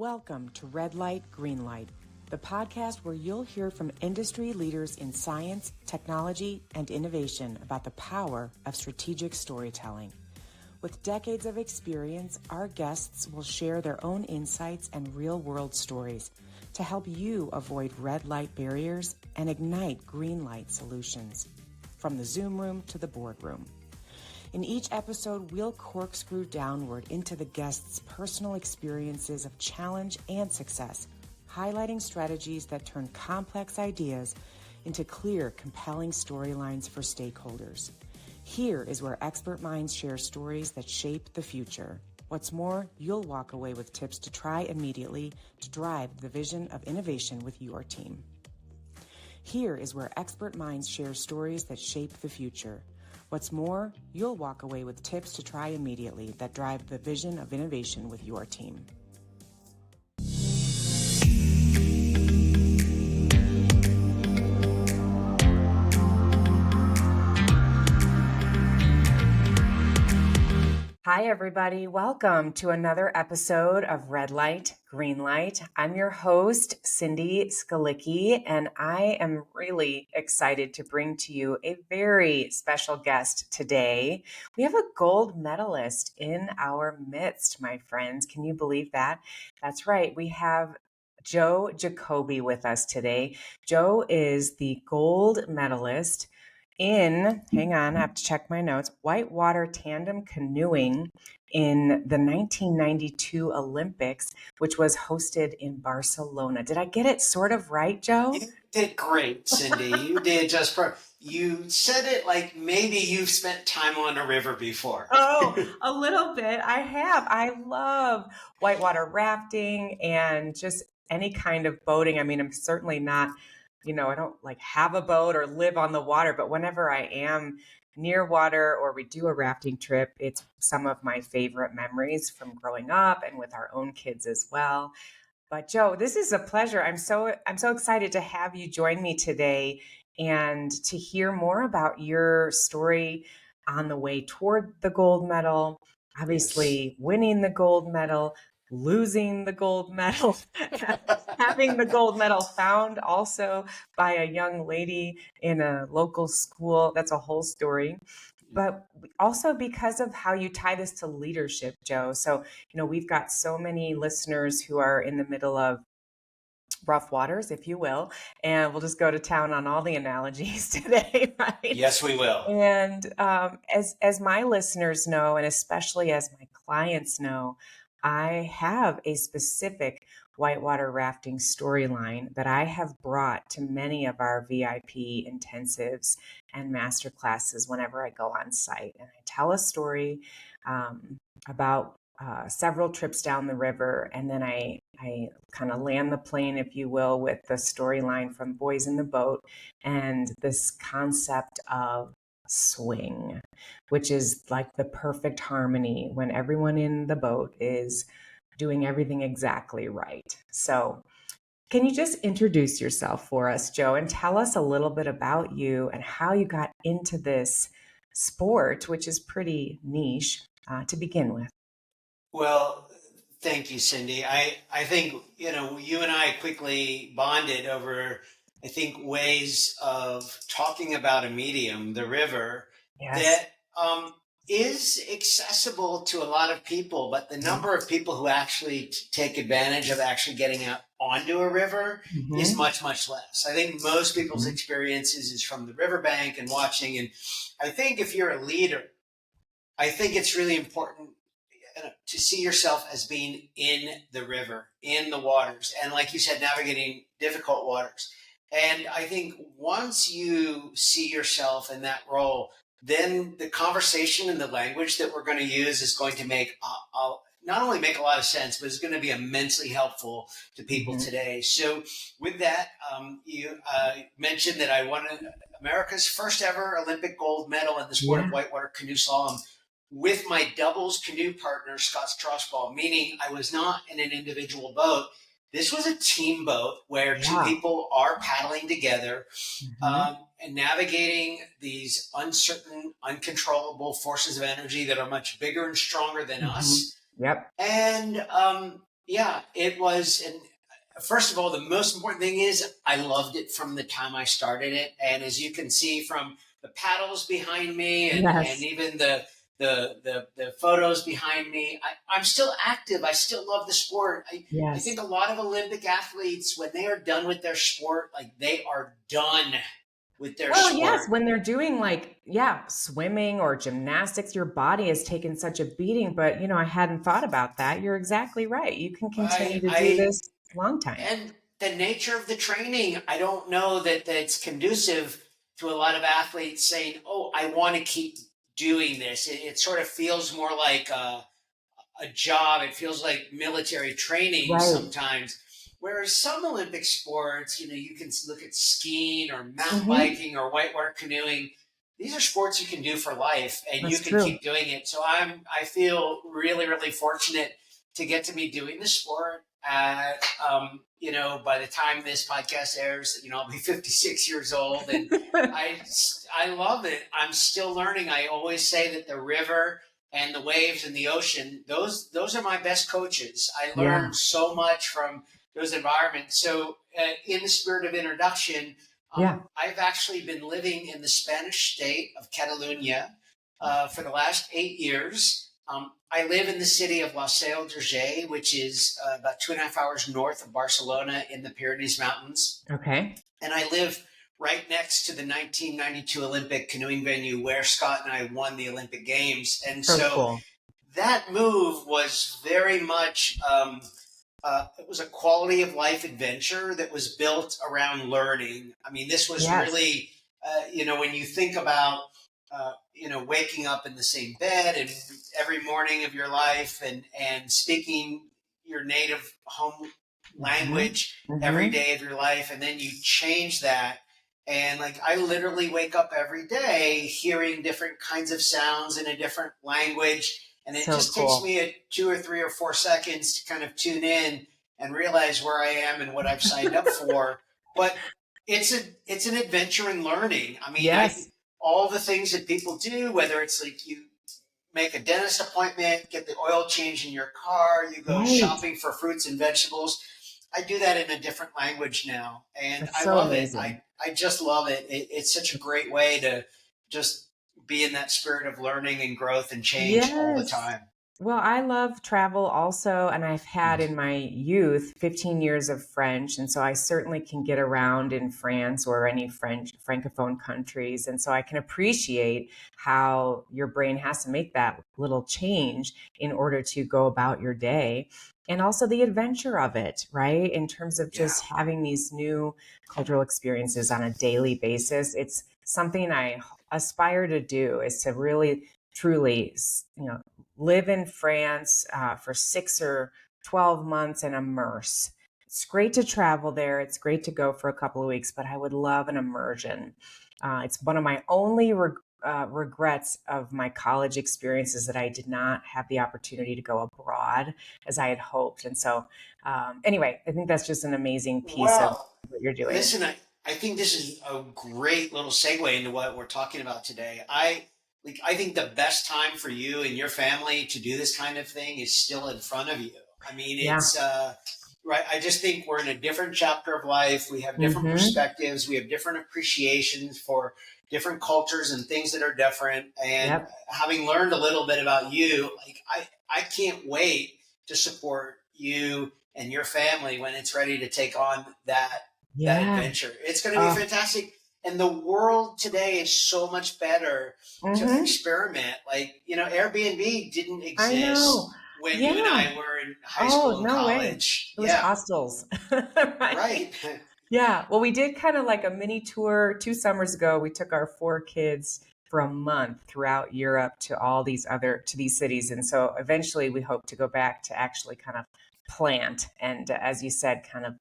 Welcome to Red Light, Green Light, the podcast where you'll hear from industry leaders in science, technology, and innovation about the power of strategic storytelling. With decades of experience, our guests will share their own insights and real-world stories to help you avoid red light barriers and ignite green light solutions, from the Zoom room to the boardroom. In each episode, we'll corkscrew downward into the guests' personal experiences of challenge and success, highlighting strategies that turn complex ideas into clear, compelling storylines for stakeholders. Here is where expert minds share stories that shape the future. What's more, you'll walk away with tips to try immediately to drive the vision of innovation with your team. Here is where expert minds share stories that shape the future. What's more, you'll walk away with tips to try immediately that drive the vision of innovation with your team. Hi, everybody. Welcome to another episode of Red Light, Green Light. I'm your host, Cindy Skalicky, and I am really excited to bring to you a very special guest today. We have a gold medalist in our midst, my friends. Can you believe that? That's right. We have Joe Jacobi with us today. Joe is the gold medalist in, hang on, I have to check my notes, whitewater tandem canoeing in the 1992 Olympics, which was hosted in Barcelona. Did I get it sort of right, Joe? You did great, Cindy. You did just you said it like maybe you've spent time on a river before. Oh, a little bit. I have. I love whitewater rafting and just any kind of boating. I mean, I'm certainly not, I don't like have a boat or live on the water, but whenever I am near water or we do a rafting trip, it's some of my favorite memories from growing up and with our own kids as well. But Joe, this is a pleasure. I'm so excited to have you join me today and to hear more about your story on the way toward the gold medal, obviously winning the gold medal, losing the gold medal, having the gold medal found also by a young lady in a local school. That's a whole story. But also because of how you tie this to leadership, Joe. So, we've got so many listeners who are in the middle of rough waters, if you will, and we'll just go to town on all the analogies today, right? Yes, we will. And as my listeners know, and especially as my clients know, I have a specific whitewater rafting storyline that I have brought to many of our VIP intensives and master classes whenever I go on site. And I tell a story about several trips down the river, and then I kind of land the plane, if you will, with the storyline from Boys in the Boat and this concept of swing, which is like the perfect harmony when everyone in the boat is doing everything exactly right. So can you just introduce yourself for us, Joe, and tell us a little bit about you and how you got into this sport, which is pretty niche to begin with? Well, thank you, Cindy. I think, you and I quickly bonded over, I think, ways of talking about a medium, the river, Yes. that is accessible to a lot of people, but the number of people who actually take advantage of actually getting out onto a river is much, much less. I think most people's experiences is from the riverbank and watching. And I think if you're a leader, I think it's really important to see yourself as being in the river, in the waters, and like you said, navigating difficult waters. And I think once you see yourself in that role, then the conversation and the language that we're going to use is going to make not only make a lot of sense, but it's going to be immensely helpful to people today. So with that, you mentioned that I won America's first ever Olympic gold medal in the sport of whitewater canoe slalom with my doubles canoe partner, Scott Strasball, meaning I was not in an individual boat. This was a team boat where two people are paddling together and navigating these uncertain, uncontrollable forces of energy that are much bigger and stronger than us. Yep. And Yeah, it was. And first of all, the most important thing is I loved it from the time I started it. And as you can see from the paddles behind me and Yes. even the photos behind me, I'm still active. I still love the sport. I Yes. think a lot of Olympic athletes, when they are done with their sport, like they are done with their Well, yes, sport. when they're doing like, yeah, swimming or gymnastics, your body has taken such a beating. But, I hadn't thought about that. You're exactly right. You can continue to do I this a long time. and the nature of the training, I don't know that it's conducive to a lot of athletes saying, "Oh, I want to keep doing this." It sort of feels more like a job. It feels like military training Right. sometimes. Whereas some Olympic sports, you can look at skiing or mountain Hmm. biking or whitewater canoeing. These are sports you can do for life, and you That's can true. keep doing it. So I feel really really fortunate to get to be doing the sport. By the time this podcast airs, I'll be 56 years old, and I I love it. I'm still learning. I always say that the river and the waves and the ocean, those are my best coaches. I Yeah. learned so much from those environments. So in the spirit of introduction, Yeah. I've actually been living in the Spanish state of Catalonia for the last 8 years. I live in the city of La Seu d'Urgell, which is about 2.5 hours north of Barcelona in the Pyrenees Mountains. Okay. And I live right next to the 1992 Olympic canoeing venue where Scott and I won the Olympic Games. And So so cool. that move was very much, it was a quality of life adventure that was built around learning. I mean, this was Yes. really, when you think about, waking up in the same bed and every morning of your life and speaking your native home Hmm. language every Hmm. day of your life, and then you change that. And like I literally wake up every day hearing different kinds of sounds in a different language, and it So just takes cool. me 2 or 3 or 4 seconds to kind of tune in and realize where I am and what I've signed up for. But it's an adventure in learning. I mean, I Yes. all the things that people do, whether it's like you make a dentist appointment, get the oil change in your car, you go Right. shopping for fruits and vegetables. I do that in a different language now, and That's I so love it. amazing. I just love it. It's such a great way to just be in that spirit of learning and growth and change all the Yes. time. Well, I love travel also, and I've had in my youth 15 years of French, and so I certainly can get around in France or any French francophone countries, and so I can appreciate how your brain has to make that little change in order to go about your day. And also the adventure of it, right? In terms of Yeah. just having these new cultural experiences on a daily basis. It's something I aspire to do is to really truly, live in France for 6 or 12 months and immerse. It's great to travel there. It's great to go for a couple of weeks, but I would love an immersion. It's one of my only regrets of my college experiences that I did not have the opportunity to go abroad as I had hoped. And so, anyway, I think that's just an amazing piece of Well, what you're doing. listen, I think this is a great little segue into what we're talking about today. I think the best time for you and your family to do this kind of thing is still in front of you. I mean, Yeah. it's right. I just think we're in a different chapter of life. We have different Hmm. perspectives. We have different appreciations for different cultures and things that are different. And Yep. having learned a little bit about you, like I can't wait to support you and your family when it's ready to take on that Yeah. adventure. It's going to be Oh. fantastic. And the world today is so much better to Hmm. experiment. Like, Airbnb didn't I know. exist when you and Yeah. I were in high Oh, school and no way. college. It was Yeah, hostels. Right? right. Yeah. Well, we did kind of like a mini tour 2 summers ago. We took our 4 kids for a month throughout Europe to to these cities. And so eventually we hope to go back to actually kind of plant and, as you said, kind of,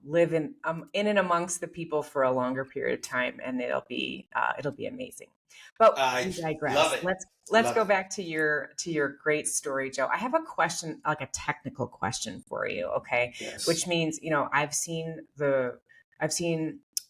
live in and amongst the people for a longer period of time. And it'll be amazing. But I we love digress. it. Let's Love go it. back to your great story, Joe. I have a question, like a technical question for you, okay? Which Yes. means, I've seen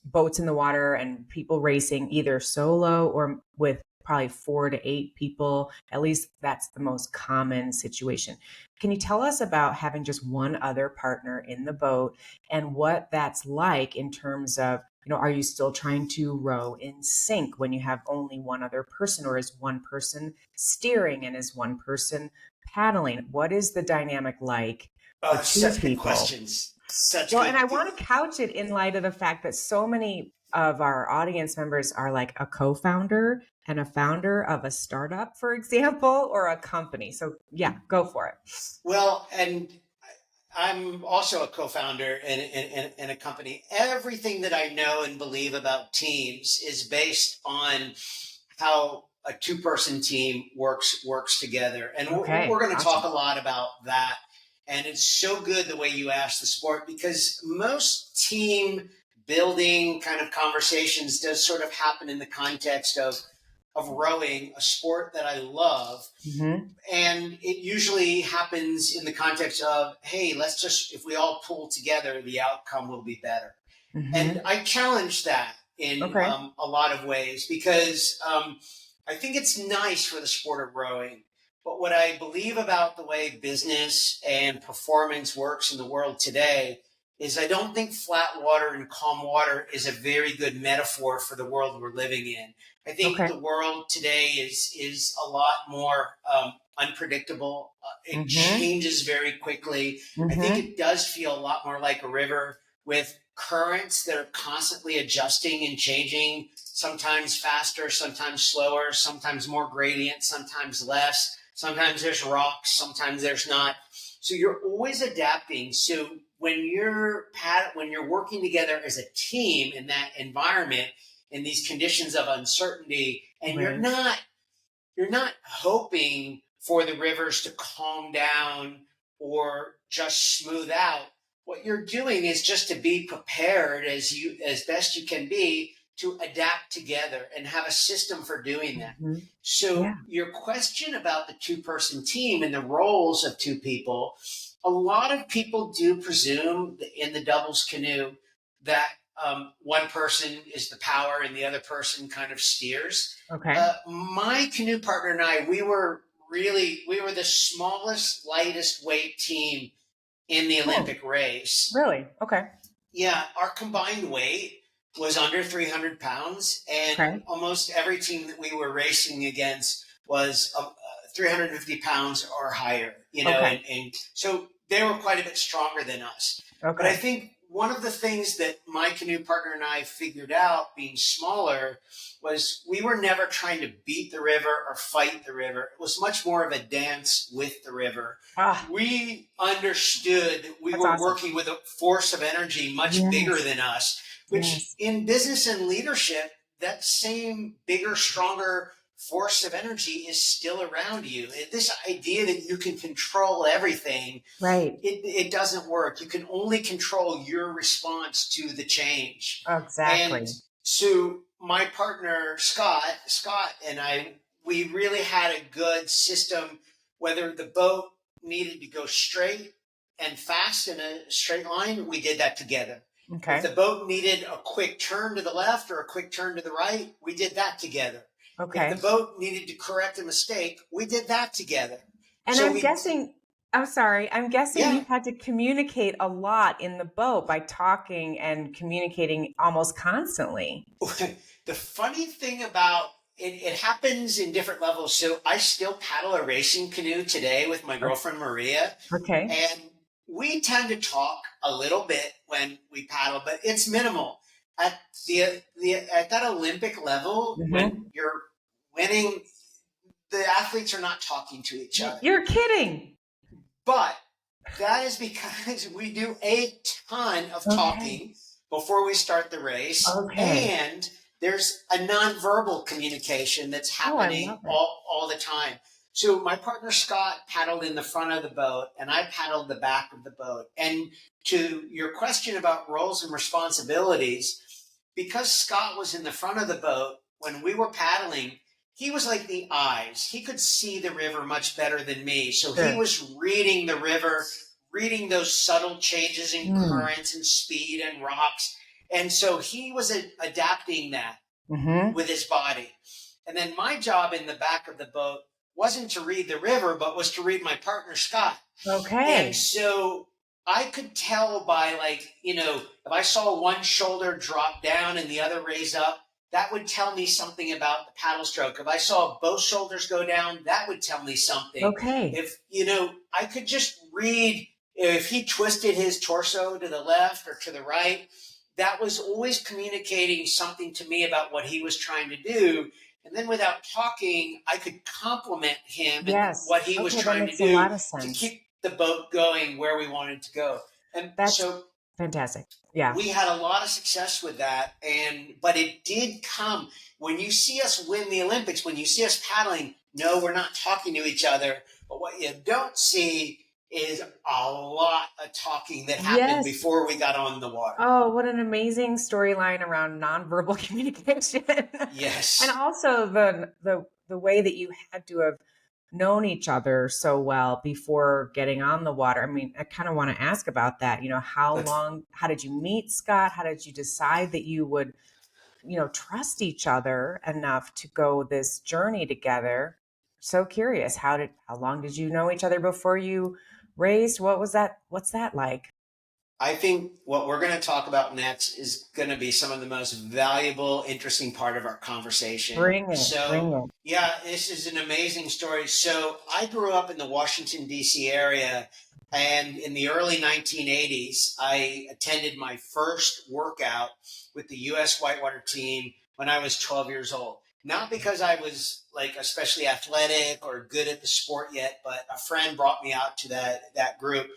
boats in the water and people racing either solo or with probably 4 to 8 people. At least that's the most common situation. Can you tell us about having just one other partner in the boat and what that's like in terms of, are you still trying to row in sync when you have only one other person, or is one person steering and is one person paddling? What is the dynamic like for two Such good people? questions. Such Well, good. and I want to couch it in light of the fact that so many of our audience members are like a co-founder and a founder of a startup, for example, or a company. So yeah, go for it. Well, and I'm also a co-founder in a company. Everything that I know and believe about teams is based on how a two-person team works together. And Okay, we're going to talk awesome. a lot about that. And it's so good the way you asked the sport, because most team building kind of conversations does sort of happen in the context of rowing, a sport that I love. Mm-hmm. And it usually happens in the context of, hey, if we all pull together, the outcome will be better. Mm-hmm. And I challenge that in a lot of ways, because I think it's nice for the sport of rowing. But what I believe about the way business and performance works in the world today is I don't think flat water and calm water is a very good metaphor for the world we're living in. I think the world today is a lot more unpredictable. It changes very quickly. I think it does feel a lot more like a river with currents that are constantly adjusting and changing, sometimes faster, sometimes slower, sometimes more gradient, sometimes less. Sometimes there's rocks, sometimes there's not. So you're always adapting. So when you're working together as a team in that environment, in these conditions of uncertainty, and you're not hoping for the rivers to calm down or just smooth out. What you're doing is just to be prepared as best you can be to adapt together and have a system for doing that. So your question about the two-person team and the roles of two people, a lot of people do presume in the doubles canoe that one person is the power and the other person kind of steers. My canoe partner and I, we were the smallest, lightest weight team in the Olympic race. Really? Okay. Yeah, our combined weight was under 300 pounds, and almost every team that we were racing against was 350 pounds or higher, and so they were quite a bit stronger than us. But I think one of the things that my canoe partner and I figured out, being smaller, was we were never trying to beat the river or fight the river. It was much more of a dance with the river. We understood we were working with a force of energy much bigger than us, which in business and leadership, that same bigger, stronger force of energy is still around you. This idea that you can control everything, it doesn't work. You can only control your response to the change. Exactly. And so my partner, Scott and I, we really had a good system, whether the boat needed to go straight and fast in a straight line, we did that together. If the boat needed a quick turn to the left or a quick turn to the right, we did that together. If the boat needed to correct a mistake, we did that together. And so I'm guessing you've had to communicate a lot in the boat by talking and communicating almost constantly. The funny thing about it happens in different levels. So I still paddle a racing canoe today with my girlfriend, Maria. And we tend to talk a little bit when we paddle, but it's minimal. At that Olympic level, when you're winning, the athletes are not talking to each other. You're kidding. But that is because we do a ton of talking before we start the race. And there's a nonverbal communication that's happening all the time. So my partner, Scott, paddled in the front of the boat, and I paddled the back of the boat. And to your question about roles and responsibilities, because Scott was in the front of the boat, when we were paddling, he was like the eyes. He could see the river much better than me. So he was reading the river, reading those subtle changes in currents and speed and rocks. And so he was adapting that with his body. And then my job in the back of the boat wasn't to read the river, but was to read my partner, Scott. Okay. And so I could tell by if I saw one shoulder drop down and the other raise up, that would tell me something about the paddle stroke. If I saw both shoulders go down, that would tell me something. Okay. If, I could just read if he twisted his torso to the left or to the right, that was always communicating something to me about what he was trying to do. And then without talking, I could compliment him and what he was trying to do to keep the boat going where we wanted to go. And that's fantastic. Yeah. We had a lot of success with that. But it did come when you see us win the Olympics, when you see us paddling, no, we're not talking to each other. But what you don't see is a lot of talking that happened before we got on the water. Oh, what an amazing storyline around nonverbal communication. Yes. And also the way that you had to have known each other so well before getting on the water. I mean, I kind of want to ask about that. How did you meet Scott? How did you decide that you would, trust each other enough to go this journey together? So curious. How long did you know each other before you raced? What's that like? I think what we're going to talk about next is going to be some of the most valuable, interesting part of our conversation. Bring it. Yeah, this is an amazing story. So I grew up in the Washington, D.C. area, and in the early 1980s, I attended my first workout with the U.S. whitewater team when I was 12 years old. Not because I was especially athletic or good at the sport yet, but a friend brought me out to that group,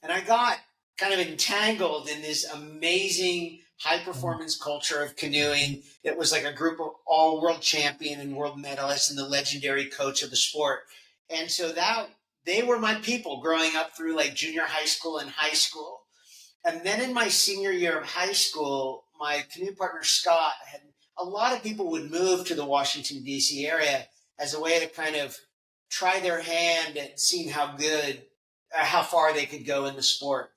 and I got kind of entangled in this amazing high performance culture of canoeing. It was like a group of all world champion and world medalists and the legendary coach of the sport. And so they were my people growing up through junior high school and high school. And then in my senior year of high school, my canoe partner, Scott, a lot of people would move to the Washington, D.C. area as a way to kind of try their hand at seeing how far they could go in the sport.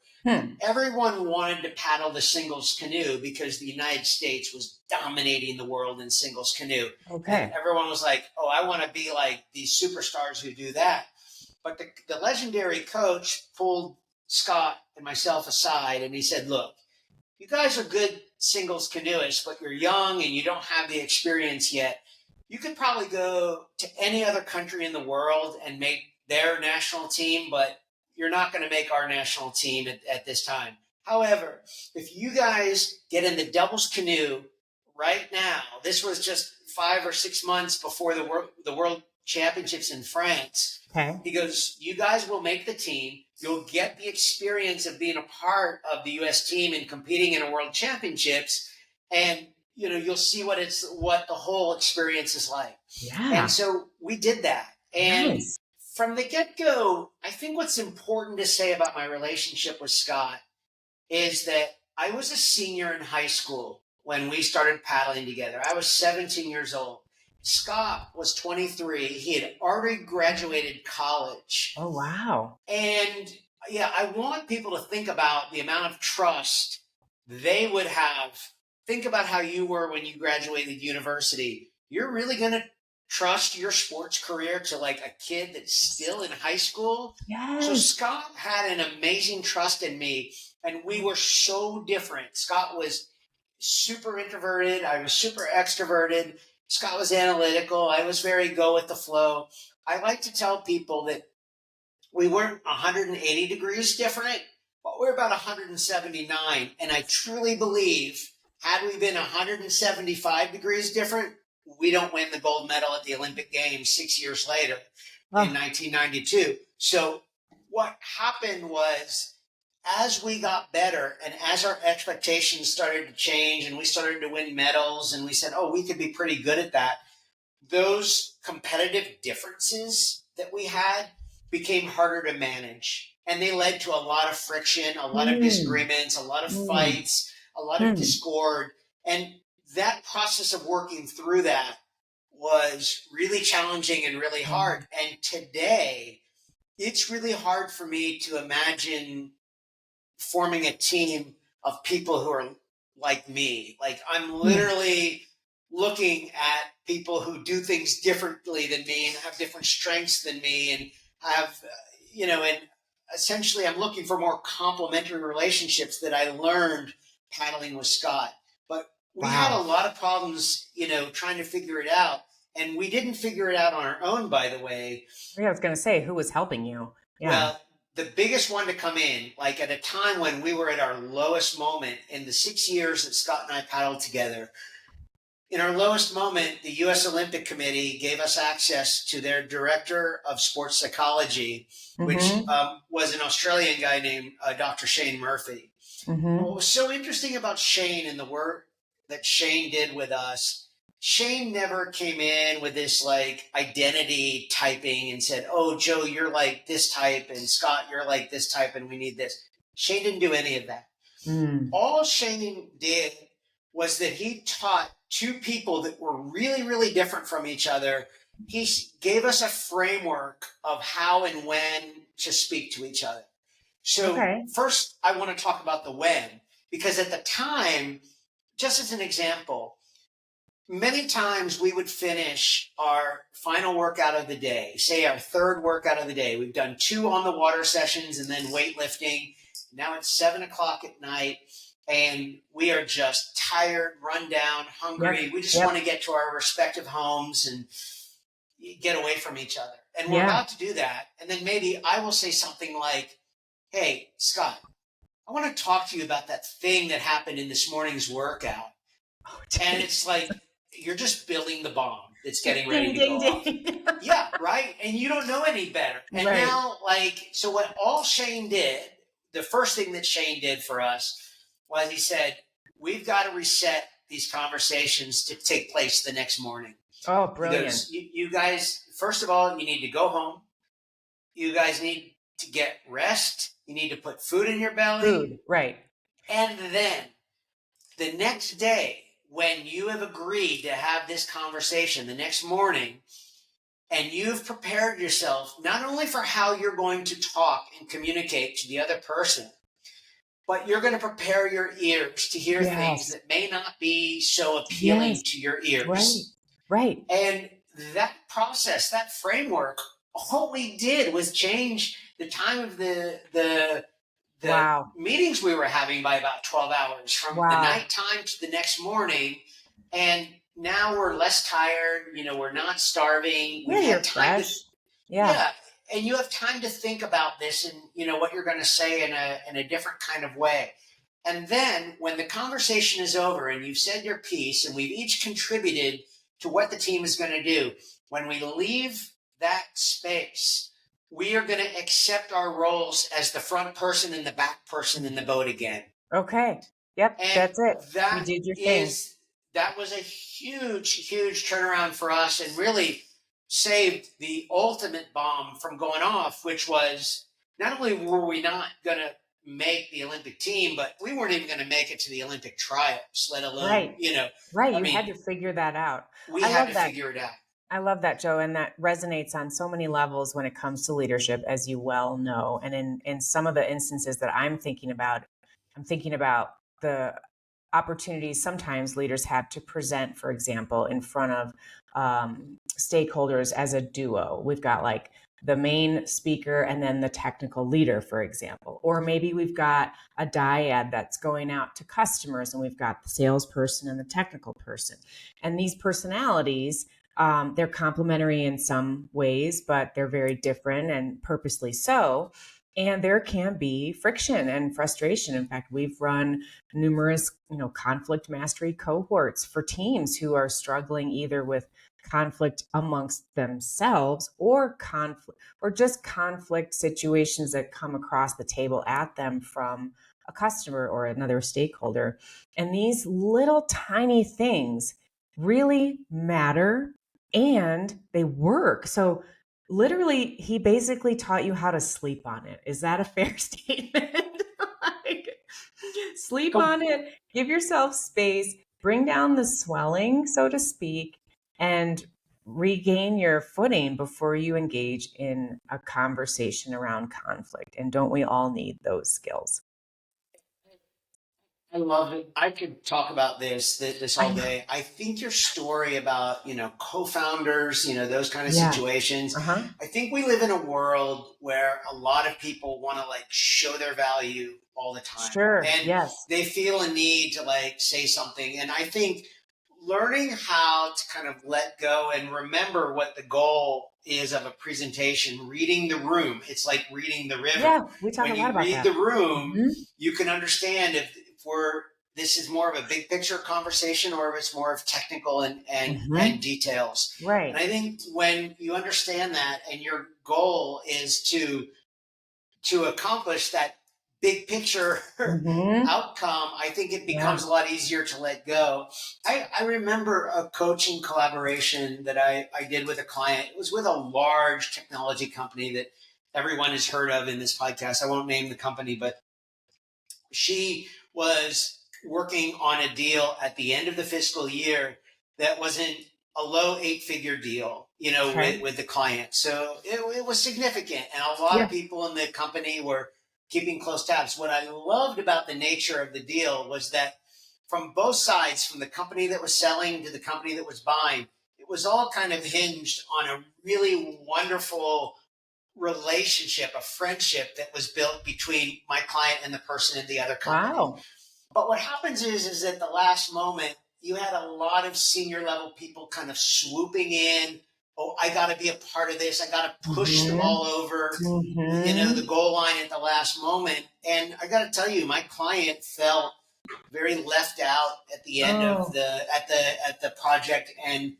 Everyone wanted to paddle the singles canoe because the United States was dominating the world in singles canoe. Okay. And everyone was like, oh, I want to be like these superstars who do that. But the legendary coach pulled Scott and myself aside and he said, look, you guys are good singles canoeists, but you're young and you don't have the experience yet. You could probably go to any other country in the world and make their national team, but you're not going to make our national team at this time. However, if you guys get in the doubles canoe right now, this was just 5 or 6 months before the World Championships in France. Okay. He goes, you guys will make the team. You'll get the experience of being a part of the U.S. team and competing in a World Championships, and you'll see what the whole experience is like. Yeah. And so we did that, and. Nice. From the get-go, I think what's important to say about my relationship with Scott is that I was a senior in high school when we started paddling together. I was 17 years old. Scott was 23. He had already graduated college. Oh, wow. And I want people to think about the amount of trust they would have. Think about how you were when you graduated university. You're really going to trust your sports career to a kid that's still in high school. Yes. So Scott had an amazing trust in me, and we were so different. Scott was super introverted. I was super extroverted. Scott was analytical. I was very go with the flow. I like to tell people that we weren't 180 degrees different, but we're about 179. And I truly believe had we been 175 degrees different, we don't win the gold medal at the Olympic Games 6 years later in 1992. So what happened was as we got better and as our expectations started to change and we started to win medals and we said, oh, we could be pretty good at that, those competitive differences that we had became harder to manage. And they led to a lot of friction, a lot of disagreements, a lot of fights, a lot of discord. And that process of working through that was really challenging and really hard. And today, it's really hard for me to imagine forming a team of people who are like me. I'm literally looking at people who do things differently than me and have different strengths than me and have, and essentially I'm looking for more complementary relationships that I learned paddling with Scott. But we had a lot of problems, trying to figure it out. And we didn't figure it out on our own, by the way. Yeah, I was going to say, who was helping you? Yeah. Well, the biggest one to come in, like at a time when we were at our lowest moment in the 6 years that Scott and I paddled together, in our lowest moment, the U.S. Olympic Committee gave us access to their director of sports psychology, which was an Australian guy named Dr. Shane Murphy. What was so interesting about Shane and the work that Shane did with us, Shane never came in with this like identity typing and said, oh, Joe, you're like this type, and Scott, you're like this type, and we need this. Shane didn't do any of that. All Shane did was that he taught two people that were really, really different from each other. He gave us a framework of how and when to speak to each other. So first, I want to talk about the when, because at the time, just as an example, many times we would finish our final workout of the day, say our third workout of the day. We've done 2 on the water sessions and then weightlifting. Now it's 7 o'clock at night and we are just tired, run down, hungry. We just want to get to our respective homes and get away from each other. And we're about to do that. And then maybe I will say something like, hey, Scott, I want to talk to you about that thing that happened in this morning's workout. And it's like, you're just building the bomb that's getting ready to go off. Yeah, right? And you don't know any better. And now, so what all Shane did, the first thing that Shane did for us was he said, we've got to reset these conversations to take place the next morning. Oh, brilliant. Because you guys, first of all, you need to go home. You guys need to get rest. You need to put food in your belly. Food, right. And then the next day, when you have agreed to have this conversation the next morning, and you've prepared yourself not only for how you're going to talk and communicate to the other person, but you're going to prepare your ears to hear things that may not be so appealing to your ears. Right. And that process, that framework, all we did was change the time of the meetings we were having by about 12 hours from the nighttime to the next morning. And now we're less tired. We're not starving. We've had time and you have time to think about this and, what you're going to say in a different kind of way. And then when the conversation is over and you've said your piece and we've each contributed to what the team is going to do, when we leave that space, we are going to accept our roles as the front person and the back person in the boat again. Okay. Yep. And that's it. That you did your thing. That was a huge, huge turnaround for us and really saved the ultimate bomb from going off, which was not only were we not going to make the Olympic team, but we weren't even going to make it to the Olympic trials, let alone, Right. You had to figure that out. We had to figure it out. I love that, Joe. And that resonates on so many levels when it comes to leadership, as you well know. And in some of the instances that I'm thinking about the opportunities sometimes leaders have to present, for example, in front of stakeholders as a duo. We've got like the main speaker and then the technical leader, for example. Or maybe we've got a dyad that's going out to customers and we've got the salesperson and the technical person. And these personalities, they're complementary in some ways, but they're very different and purposely so. And there can be friction and frustration. In fact, we've run numerous, conflict mastery cohorts for teams who are struggling either with conflict amongst themselves or just conflict situations that come across the table at them from a customer or another stakeholder. And these little tiny things really matter and they work. So literally, he basically taught you how to sleep on it. Is that a fair statement? Sleep on it, give yourself space, bring down the swelling, so to speak, and regain your footing before you engage in a conversation around conflict. And don't we all need those skills? I love it. I could talk about this all day. I think your story about, co-founders, those kind of situations. Uh-huh. I think we live in a world where a lot of people want to like show their value all the time. Sure. And Yes. they feel a need to like say something. And I think learning how to kind of let go and remember what the goal is of a presentation, reading the room. It's like reading the river. Yeah, we talk a lot about that. When you read the room, you can understand if this is more of a big picture conversation or if it's more of technical and details. Right. And I think when you understand that and your goal is to accomplish that big picture outcome, I think it becomes a lot easier to let go. I remember a coaching collaboration that I did with a client. It was with a large technology company that everyone has heard of in this podcast. I won't name the company, but she was working on a deal at the end of the fiscal year that wasn't a low 8-figure deal, with the client. So it was significant. And a lot of people in the company were keeping close tabs. What I loved about the nature of the deal was that from both sides, from the company that was selling to the company that was buying, it was all kind of hinged on a really wonderful relationship, a friendship that was built between my client and the person in the other company. Wow. But what happens is at the last moment, you had a lot of senior level people kind of swooping in. Oh, I got to be a part of this. I got to push the ball over, the goal line at the last moment. And I got to tell you, my client felt very left out at the end of the project. And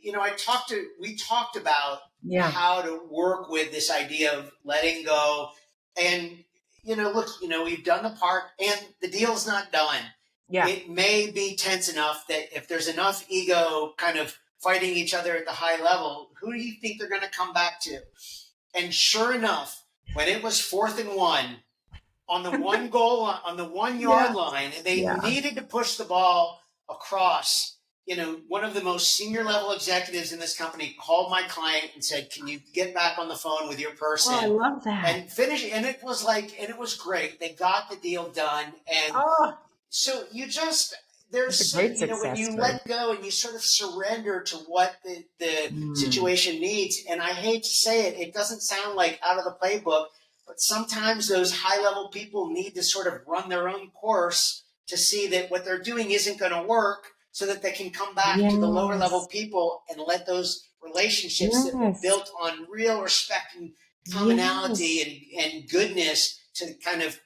we talked about how to work with this idea of letting go. And look, we've done the part, and the deal's not done. Yeah. It may be tense enough that if there's enough ego kind of fighting each other at the high level, who do you think they're going to come back to? And sure enough, when it was 4th and 1 on the one goal, on the 1 yard line, and they needed to push the ball across, one of the most senior level executives in this company called my client and said, "Can you get back on the phone with your person?" Oh, I love that. And finish. And it was great. They got the deal done. And so there's when you let go and you sort of surrender to what the situation needs. And I hate to say it, it doesn't sound like out of the playbook, but sometimes those high level people need to sort of run their own course to see that what they're doing isn't going to work, so that they can come back to the lower level people and let those relationships that were built on real respect and commonality and goodness to kind of,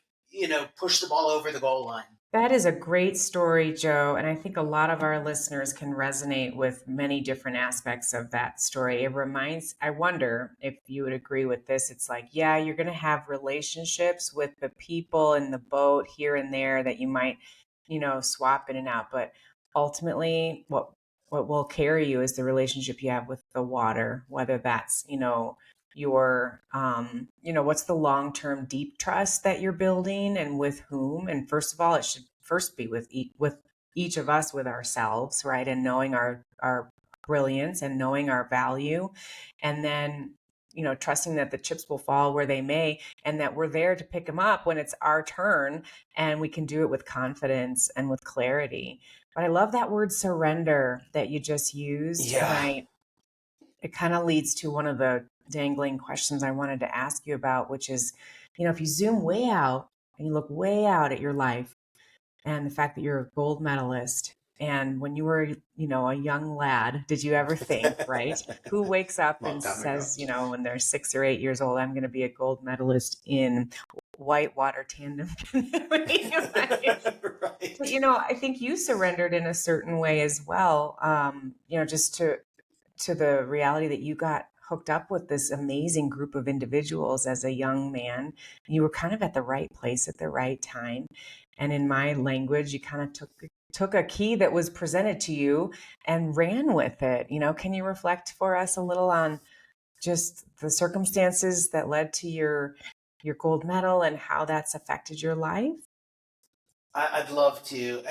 push the ball over the goal line. That is a great story, Joe. And I think a lot of our listeners can resonate with many different aspects of that story. I wonder if you would agree with this. It's like, you're going to have relationships with the people in the boat here and there that you might, swap in and out. But ultimately, what will carry you is the relationship you have with the water, whether that's, your what's the long-term deep trust that you're building and with whom. And first of all, it should first be with each of us, with ourselves, right? And knowing our brilliance and knowing our value, and then trusting that the chips will fall where they may, and that we're there to pick them up when it's our turn, and we can do it with confidence and with clarity. But I love that word surrender that you just used. And it kind of leads to one of the dangling questions I wanted to ask you about, which is, if you zoom way out and you look way out at your life and the fact that you're a gold medalist, and when you were, a young lad, did you ever think, right? Who wakes up and says, when they're 6 or 8 years old, I'm going to be a gold medalist in whitewater tandem canoeing? Right. But, I think you surrendered in a certain way as well, just to the reality that you got hooked up with this amazing group of individuals as a young man. You were kind of at the right place at the right time. And in my language, you kind of took a key that was presented to you and ran with it. Can you reflect for us a little on just the circumstances that led to your gold medal and how that's affected your life? I'd love to,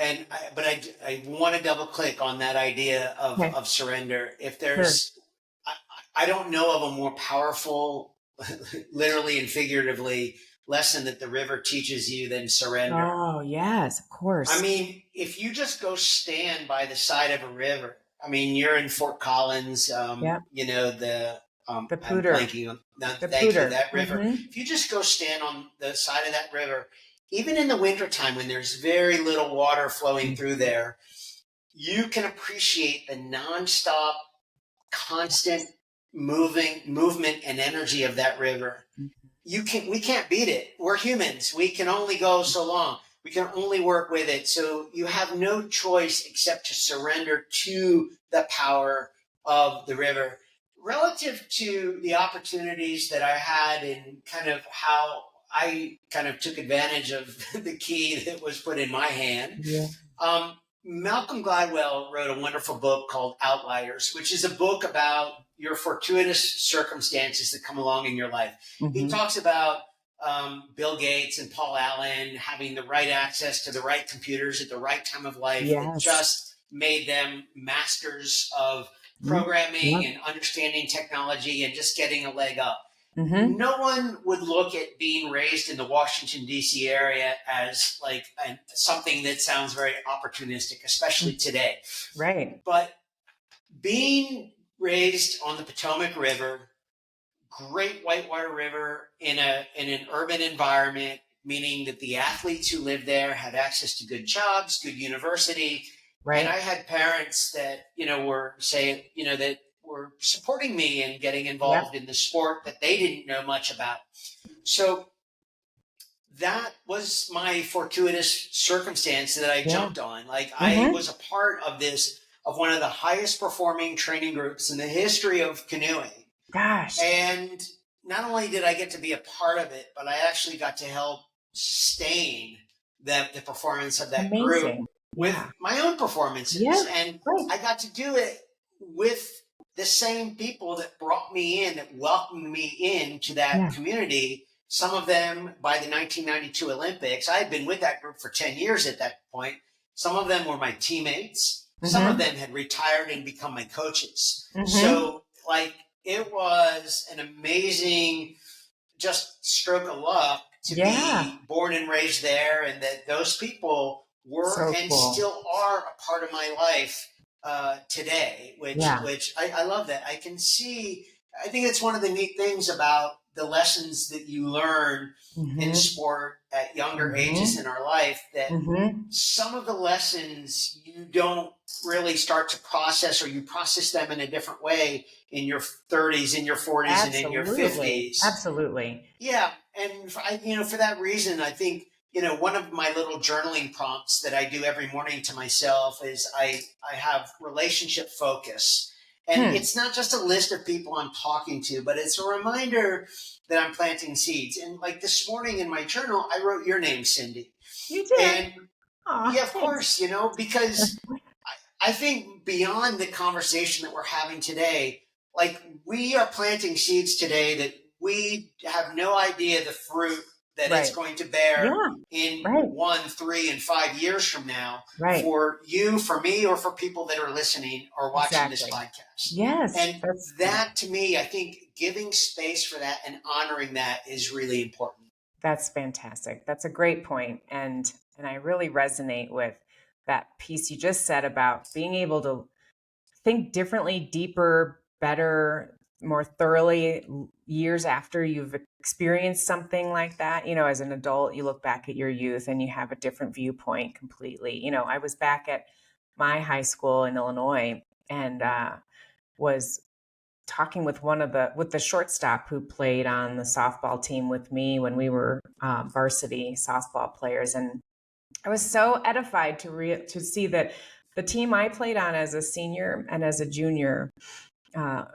but I want to double click on that idea of surrender. If there's, I don't know of a more powerful, literally and figuratively, lesson that the river teaches you than surrender. Oh, yes, of course. I mean, if you just go stand by the side of a river, I mean, you're in Fort Collins, you know, The I'm Pooter. blanking on, The thank you, Pooter. that river. Mhm. If you just go stand on the side of that river, even in the wintertime when there's very little water flowing through there, you can appreciate the nonstop, constant movement and energy of that river. We can't beat it. We're humans. We can only go so long. We can only work with it. So you have no choice except to surrender to the power of the river. Relative to the opportunities that I had and kind of how I kind of took advantage of the key that was put in my hand. Yeah. Malcolm Gladwell wrote a wonderful book called Outliers, which is a book about your fortuitous circumstances that come along in your life. He talks about Bill Gates and Paul Allen having the right access to the right computers at the right time of life that just made them masters of programming and understanding technology and just getting a leg up. No one would look at being raised in the Washington, D.C. area as like something that sounds very opportunistic, especially today. Right. But being raised on the Potomac River, great whitewater river in an urban environment, meaning that the athletes who lived there had access to good jobs, good university. Right. And I had parents that, were saying, that were supporting me and getting involved in the sport that they didn't know much about. So that was my fortuitous circumstance that I jumped on. Like I was a part of one of the highest performing training groups in the history of canoeing. Gosh. And not only did I get to be a part of it, but I actually got to help sustain the performance of that group with my own performances. And I got to do it with the same people that brought me in, that welcomed me into that community. Some of them by the 1992 Olympics. I had been with that group for 10 years at that point. Some of them were my teammates. Some of them had retired and become my coaches. So it was an amazing just stroke of luck to be born and raised there, and that those people were still are a part of my life today, which I love that. I can see, I think it's one of the neat things about the lessons that you learn in sport at younger ages in our life, that some of the lessons you don't really start to process, or you process them in a different way in your 30s, in your 40s, and in your 50s. Absolutely. Yeah. And for that reason, I think, one of my little journaling prompts that I do every morning to myself is I have relationship focus. And it's not just a list of people I'm talking to, but it's a reminder that I'm planting seeds. And like this morning in my journal, I wrote your name, Cindy. You did? And of course, because I think beyond the conversation that we're having today, like we are planting seeds today that we have no idea the fruit that it's going to bear in 1, 3, and 5 years from now for you, for me, or for people that are listening or watching this podcast. Yes. And that to me, I think giving space for that and honoring that is really important. That's fantastic. That's a great point. And I really resonate with that piece you just said about being able to think differently, deeper, better, more thoroughly years after you've experienced something like that. As an adult, you look back at your youth and you have a different viewpoint completely. I was back at my high school in Illinois and was talking with with the shortstop who played on the softball team with me when we were varsity softball players. And I was so edified to see that the team I played on as a senior and as a junior,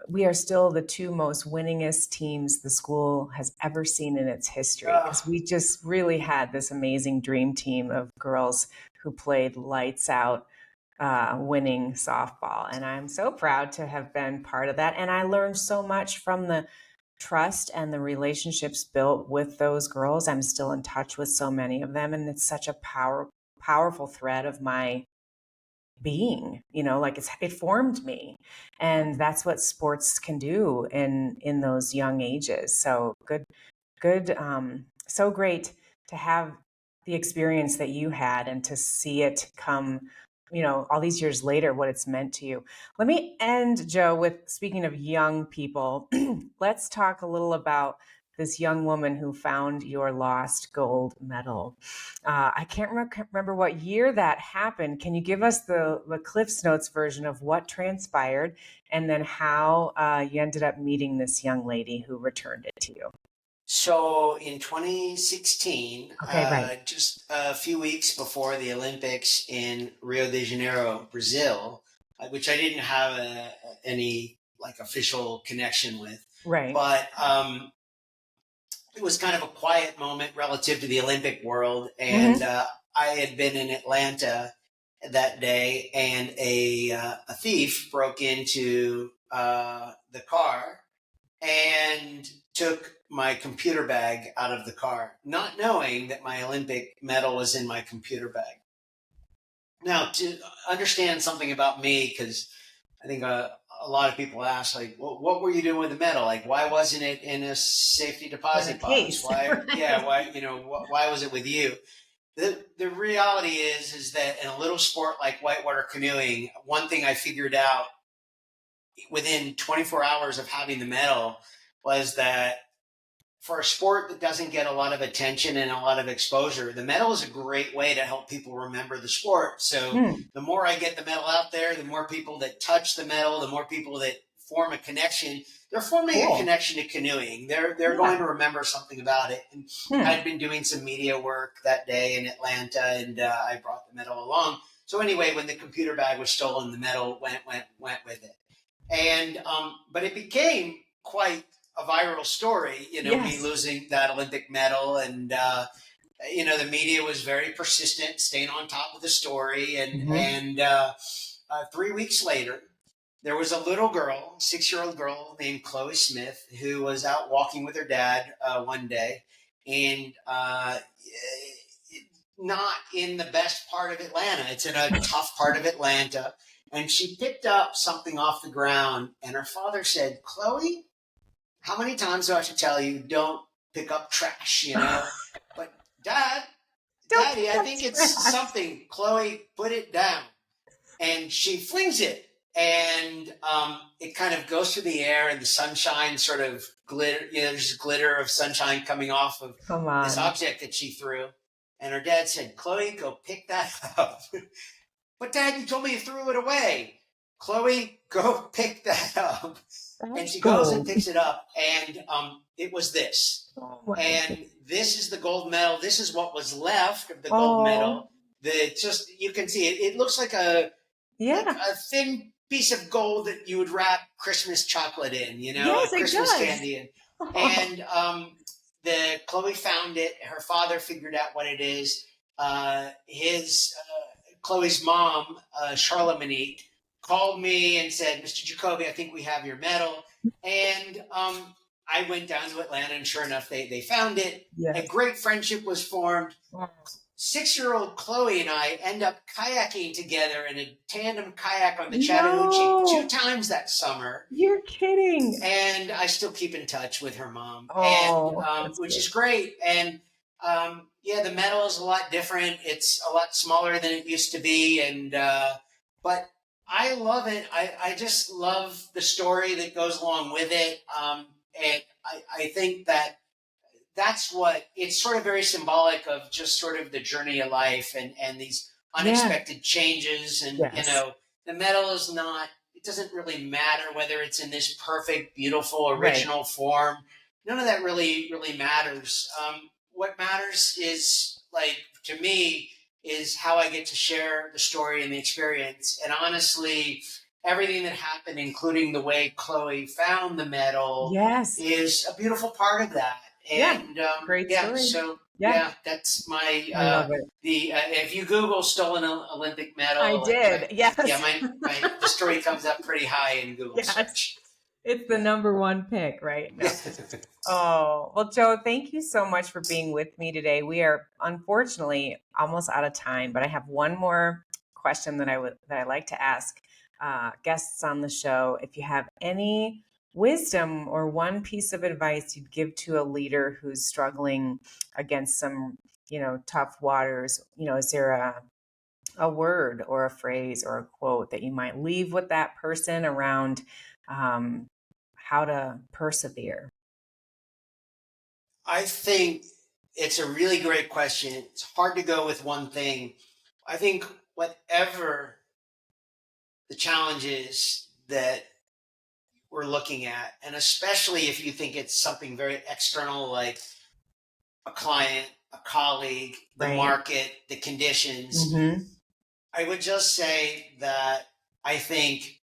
we are still the two most winningest teams the school has ever seen in its history, because we just really had this amazing dream team of girls who played lights out, winning softball. And I'm so proud to have been part of that. And I learned so much from the trust and the relationships built with those girls. I'm still in touch with so many of them. And it's such a powerful thread of my being, it formed me. And that's what sports can do in those young ages. So good so great to have the experience that you had and to see it come, all these years later, what it's meant to you. Let me end, Joe, with speaking of young people, let's talk a little about this young woman who found your lost gold medal. I can't remember what year that happened. Can you give us the Cliff's Notes version of what transpired and then how you ended up meeting this young lady who returned it to you? So in 2016, Okay, right. just a few weeks before the Olympics in Rio de Janeiro, Brazil, which I didn't have any like official connection with, Right. but it was kind of a quiet moment relative to the Olympic world. And I had been in Atlanta that day, and a thief broke into the car and took my computer bag out of the car, not knowing that my Olympic medal was in my computer bag. Now, to understand something about me, because I think a lot of people ask, like, well, what were you doing with the medal? Like, why wasn't it in a safety deposit box? Case. Why, Right. yeah, why, why was it with you? The reality is that in a little sport like whitewater canoeing, one thing I figured out within 24 hours of having the medal was that for a sport that doesn't get a lot of attention and a lot of exposure, the medal is a great way to help people remember the sport. So the more I get the medal out there, the more people that touch the medal, the more people that form a connection. They're forming a connection to canoeing. They're going to remember something about it. And I'd been doing some media work that day in Atlanta, and I brought the medal along. So anyway, when the computer bag was stolen, the medal went with it. And but it became quite a viral story, me losing that Olympic medal. And, the media was very persistent, staying on top of the story. And 3 weeks later, there was a little girl, 6-year-old girl named Chloe Smith, who was out walking with her dad one day. And not in the best part of Atlanta. It's in a tough part of Atlanta. And she picked up something off the ground, and her father said, "Chloe, how many times do I have to tell you, don't pick up trash, But Daddy, I think it's something. Chloe, put it down." And she flings it, and it kind of goes through the air, and the sunshine sort of glitter, there's glitter of sunshine coming off of this object that she threw. And her dad said, "Chloe, go pick that up." "But Dad, you told me you threw it away." "Chloe, go pick that up." And she goes and picks it up, and it was this. And this is the gold medal. This is what was left of the gold medal. You can see it. It looks like a thin piece of gold that you would wrap Christmas chocolate in, Christmas candy in. And the Chloe found it. Her father figured out what it is. Chloe's mom, Charlemagne, called me and said, "Mr. Jacobi, I think we have your medal." And I went down to Atlanta, and sure enough, they found it. Yes. A great friendship was formed. 6-year-old Chloe and I end up kayaking together in a tandem kayak on the Chattahoochee 2 times that summer. You're kidding. And I still keep in touch with her mom, which is great. And the medal is a lot different. It's a lot smaller than it used to be. And but I love it. I just love the story that goes along with it. And I think that's what it's sort of very symbolic of, just sort of the journey of life and these unexpected changes. And, the medal is not, it doesn't really matter whether it's in this perfect, beautiful, original form. None of that really matters. What matters is, like, to me, is how I get to share the story and the experience. And honestly, everything that happened, including the way Chloe found the medal, is a beautiful part of that. And great story. So that's my I love it. If you Google stolen Olympic medal, I did. The story comes up pretty high in Google search. It's the number one pick, right? No. Oh, well, Joe, thank you so much for being with me today. We are unfortunately almost out of time, but I have one more question that I like to ask guests on the show. If you have any wisdom or one piece of advice you'd give to a leader who's struggling against some, tough waters? Is there a word or a phrase or a quote that you might leave with that person around how to persevere? I think it's a really great question. It's hard to go with one thing. I think whatever the challenge is that we're looking at, and especially if you think it's something very external like a client, a colleague, the Right. market, the conditions, I would just say that I think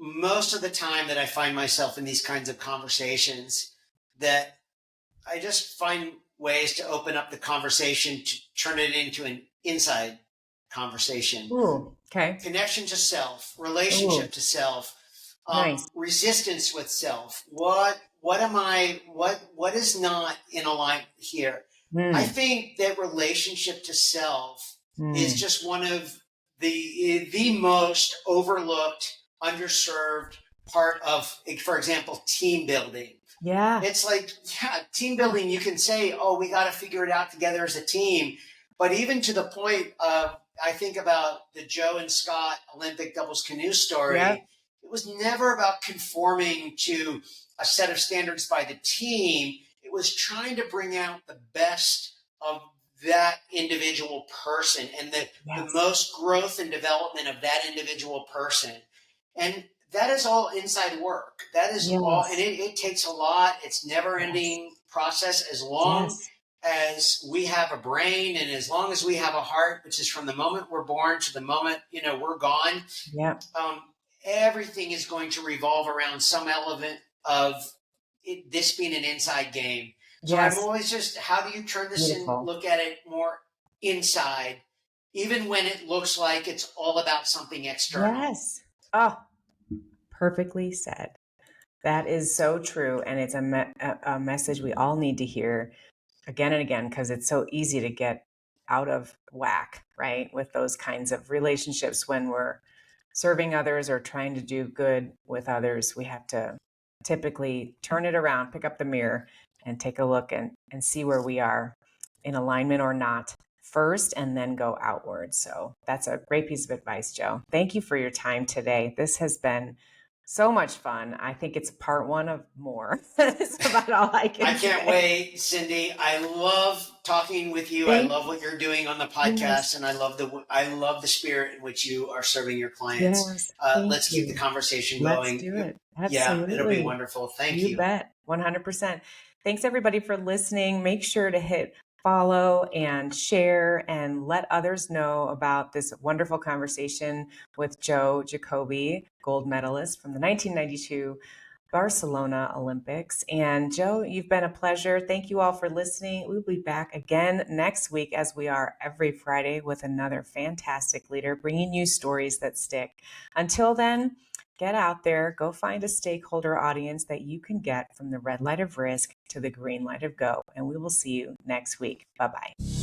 most of the time that I find myself in these kinds of conversations, that I just find ways to open up the conversation to turn it into an inside conversation. Ooh, okay. Connection to self, relationship to self, Nice. resistance with self. What am I? What is not in alignment here? I think that relationship to self is just one of the most overlooked, underserved part of, for example, team building. Yeah. It's like, team building, you can say, oh, we got to figure it out together as a team. But even to the point of, I think about the Joe and Scott Olympic doubles canoe story. Yep. It was never about conforming to a set of standards by the team. It was trying to bring out the best of that individual person and the most growth and development of that individual person. And that is all inside work. That is all, and it takes a lot. It's never ending process as long as we have a brain and as long as we have a heart, which is from the moment we're born to the moment, we're gone. Yeah. Everything is going to revolve around some element of this being an inside game. So I'm always just, how do you turn this and look at it more inside, even when it looks like it's all about something external? Yes. Oh, perfectly said. That is so true. And it's a message we all need to hear again and again, because it's so easy to get out of whack, right? With those kinds of relationships when we're serving others or trying to do good with others, we have to typically turn it around, pick up the mirror and take a look and see where we are in alignment or not first, and then go outward. So that's a great piece of advice, Joe. Thank you for your time today. This has been so much fun. I think it's part one of more. That's about all I can say. I can't wait, Cindy. I love talking with you. I love what you're doing on the podcast, and I love the spirit in which you are serving your clients. Let's keep the conversation going. Let's do it. Absolutely. Yeah, it'll be wonderful. Thank you. You bet. 100%. Thanks everybody for listening. Make sure to hit follow and share and let others know about this wonderful conversation with Joe Jacobi, gold medalist from the 1992 Barcelona Olympics. And Joe, you've been a pleasure. Thank you all for listening. We'll be back again next week, as we are every Friday, with another fantastic leader bringing you stories that stick. Until then, get out there, go find a stakeholder audience that you can get from the red light of risk to the green light of go. And we will see you next week. Bye-bye.